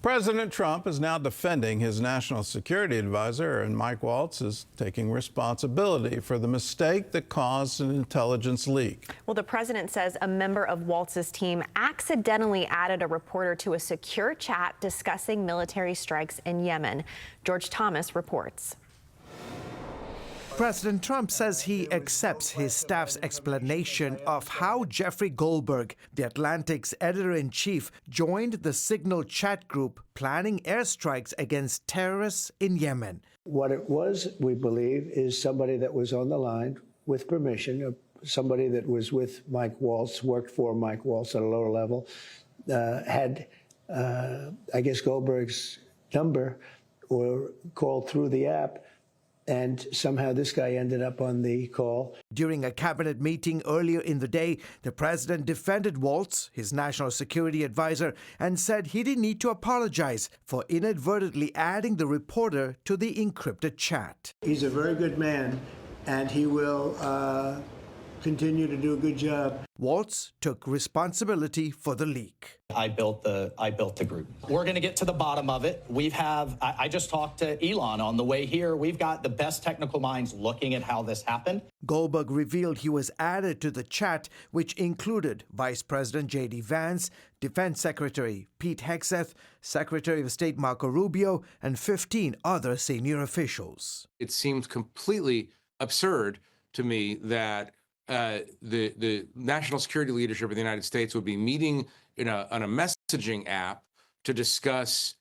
President Trump is now defending his national security advisor, and Mike Waltz is taking responsibility for the mistake that caused an intelligence leak. Well, the president says a member of Waltz's team accidentally added a reporter to a secure chat discussing military strikes in Yemen. George Thomas reports. President Trump says he accepts his staff's explanation of how Jeffrey Goldberg, the Atlantic's editor-in-chief, joined the Signal chat group planning airstrikes against terrorists in Yemen. What it was, we believe, is somebody that was on the line with permission, somebody that was with Mike Waltz, worked for Mike Waltz at a lower level, had, I guess, Goldberg's number or called through the app. And somehow this guy ended up on the call. During a cabinet meeting earlier in the day, the president defended Waltz, his national security advisor, and said he didn't need to apologize for inadvertently adding the reporter to the encrypted chat. He's a very good man, and he will continue to do a good job. Waltz took responsibility for the leak. I built the group. We're going to get to the bottom of it. I just talked to Elon on the way here. We've got the best technical minds looking at how this happened. Goldberg revealed he was added to the chat, which included Vice President J.D. Vance, Defense Secretary Pete Hegseth, Secretary of State Marco Rubio, and 15 other senior officials. It seems completely absurd to me that the national security leadership of the United States would be meeting on a messaging app to discuss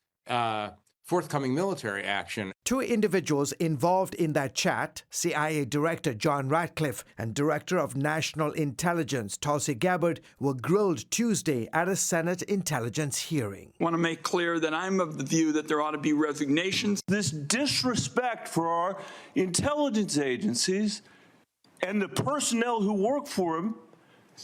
forthcoming military action. Two individuals involved in that chat, CIA Director John Ratcliffe and Director of National Intelligence Tulsi Gabbard, were grilled Tuesday at a Senate intelligence hearing. I want to make clear that I'm of the view that there ought to be resignations. This disrespect for our intelligence agencies and the personnel who work for him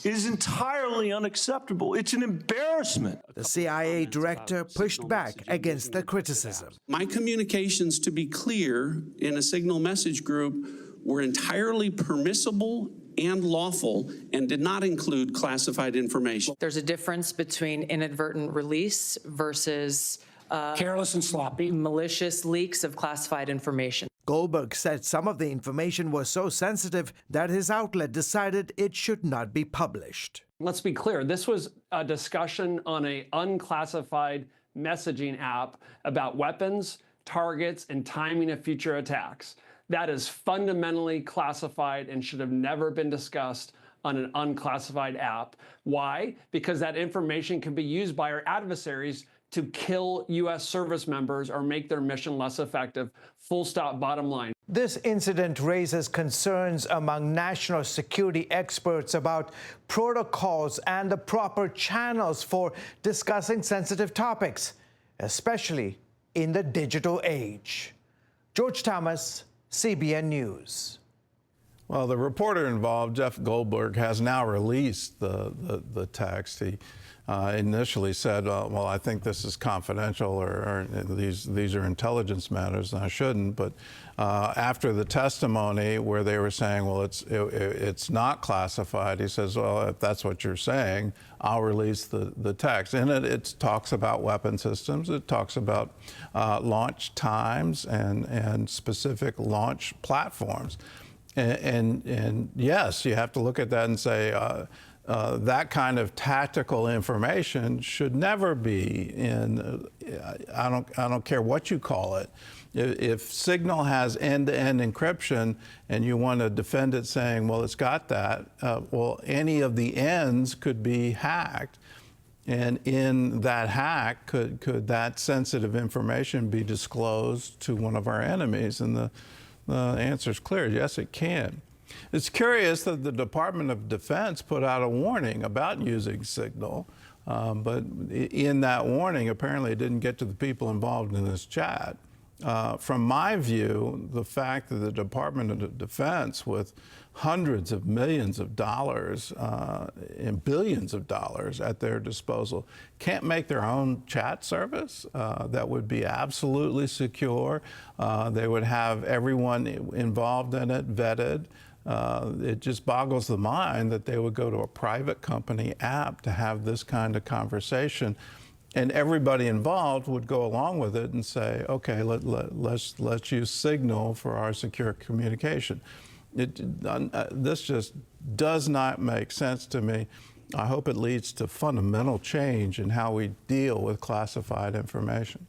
is entirely unacceptable. It's an embarrassment. The CIA director pushed back against the criticism. My communications, to be clear, in a Signal message group were entirely permissible and lawful and did not include classified information. There's a difference between inadvertent release versus careless and sloppy, malicious leaks of classified information. Goldberg said some of the information was so sensitive that his outlet decided it should not be published. Let's be clear, this was a discussion on an unclassified messaging app about weapons, targets, and timing of future attacks. That is fundamentally classified and should have never been discussed on an unclassified app. Why? Because that information can be used by our adversaries to kill U.S. service members or make their mission less effective. Full stop, bottom line. This incident raises concerns among national security experts about protocols and the proper channels for discussing sensitive topics, especially in the digital age. George Thomas, CBN News. Well, the reporter involved, Jeff Goldberg, has now released the text. He initially said, well, I think this is confidential or these are intelligence matters, and I shouldn't. But after the testimony where they were saying, well, it's not classified, he says, well, if that's what you're saying, I'll release the text. In it, it talks about weapon systems. It talks about launch times and specific launch platforms. And yes, you have to look at that and say that kind of tactical information should never be in. I don't care what you call it. If Signal has end-to-end encryption and you want to defend it saying, well, it's got that, well, any of the ends could be hacked. And in that hack, could that sensitive information be disclosed to one of our enemies? And the answer is clear, yes, it can. It's curious that the Department of Defense put out a warning about using Signal, but in that warning, apparently it didn't get to the people involved in this chat. From my view, the fact that the Department of Defense, with hundreds of millions of dollars and billions of dollars at their disposal, can't make their own chat service that would be absolutely secure. They would have everyone involved in it vetted. It just boggles the mind that they would go to a private company app to have this kind of conversation. and everybody involved would go along with it and say, okay, let's use Signal for our secure communication. This just does not make sense to me. I hope it leads to fundamental change in how we deal with classified information.